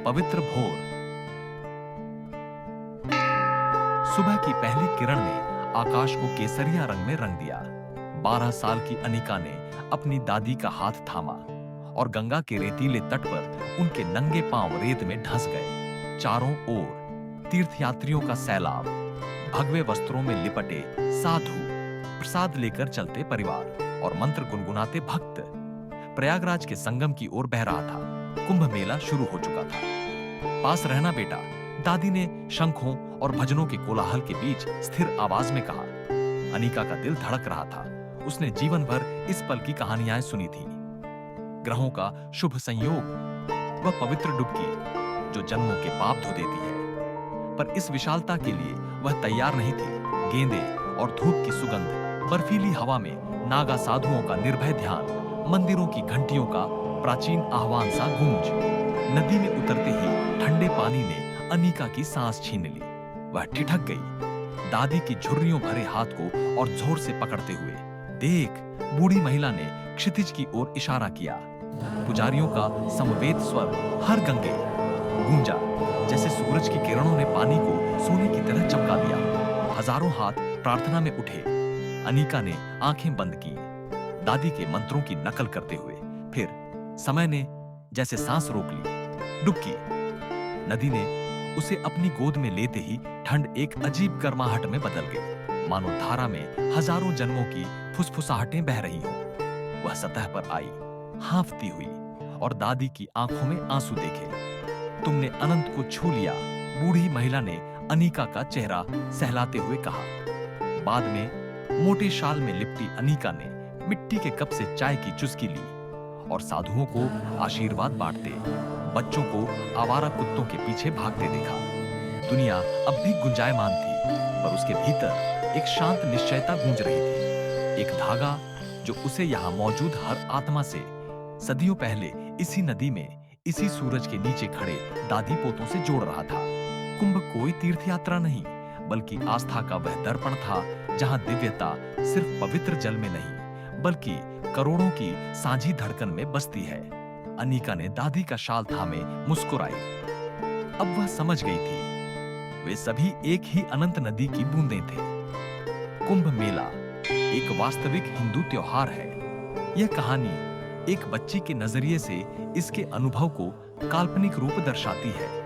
पवित्र भोर। सुबह की पहली किरण ने आकाश को केसरिया रंग में रंग दिया। 12 साल की अनिका ने अपनी दादी का हाथ थामा और गंगा के रेतीले तट पर उनके नंगे पांव रेत में धंस गए। चारों ओर तीर्थयात्रियों का सैलाब, भगवे वस्त्रों में लिपटे साधु, प्रसाद लेकर चलते परिवार और मंत्र गुनगुनाते भक्त। प्रयागराज के संगम की ओर बह रहा था। कुंभ मेला शुरू हो चुका था। पास रहना बेटा, दादी ने शंखों और भजनों के कोलाहल के बीच स्थिर आवाज में कहा। अनिका का दिल धड़क रहा था। उसने जीवन भर इस पल की कहानियां सुनी थी। ग्रहों का शुभ संयोग, वह पवित्र डुबकी जो जन्मों के पाप धो देती है। पर इस विशालता के लिए वह तैयार नहीं थी। गेंदे और धूप की सुगंध, बर्फीली हवा में नागा साधुओं का निर्भय ध्यान, मंदिरों की घंटियों का प्राचीन आह्वान सा गूंज। नदी में उतरते ही ठंडे पानी ने अनिका की सांस छीन ली। वह ठिठक गई। दादी की झुर्रियों भरे हाथ को और जोर से पकड़ते हुए, देख, बूढ़ी महिला ने क्षितिज की ओर इशारा किया। पुजारियों का समवेत स्वर हर गंगे गूंजा, जैसे सूरज की किरणों ने पानी को सोने की तरह चमका दिया। हजारों हाथ प्रार्थना में उठे। अनिका ने आंखें बंद की, दादी के मंत्रों की नकल करते हुए। फिर समय ने जैसे सांस रोक ली। डुबकी। नदी ने उसे अपनी गोद में लेते ही ठंड एक अजीब गर्माहट में बदल गई, मानो धारा में हजारों जन्मों की फुसफुसाहटें बह रही हों। वह सतह पर आई, हांफती हुई, और दादी की आंखों में आंसू देखे। तुमने अनंत को छू लिया, बूढ़ी महिला ने अनिका का चेहरा सहलाते हुए कहा। बाद में मोटे शाल में लिपटी अनिका ने मिट्टी के कप से चाय की चुस्की ली और साधुओं को आशीर्वाद बांटते, बच्चों को आवारा कुत्तों के पीछे भागते देखा। दुनिया अब भी गुंजायमान थी, पर उसके भीतर एक शांत निश्चयता गूंज रही थी। एक धागा जो उसे यहां मौजूद हर आत्मा से सदियों पहले इसी नदी में, इसी सूरज के नीचे खड़े दादी पोतों से जोड़ रहा था। कुंभ कोई तीर्थ यात्रा नहीं, बल्कि आस्था का वह दर्पण था जहां दिव्यता सिर्फ पवित्र जल में नहीं, बल्कि करोड़ों की साझी धड़कन में बसती है। अनिका ने दादी का शाल थामे मुस्कुराई। अब वह समझ गई थी, वे सभी एक ही अनंत नदी की बूंदें थे। कुंभ मेला एक वास्तविक हिंदू त्योहार है। यह कहानी एक बच्ची के नजरिए से इसके अनुभव को काल्पनिक रूप दर्शाती है।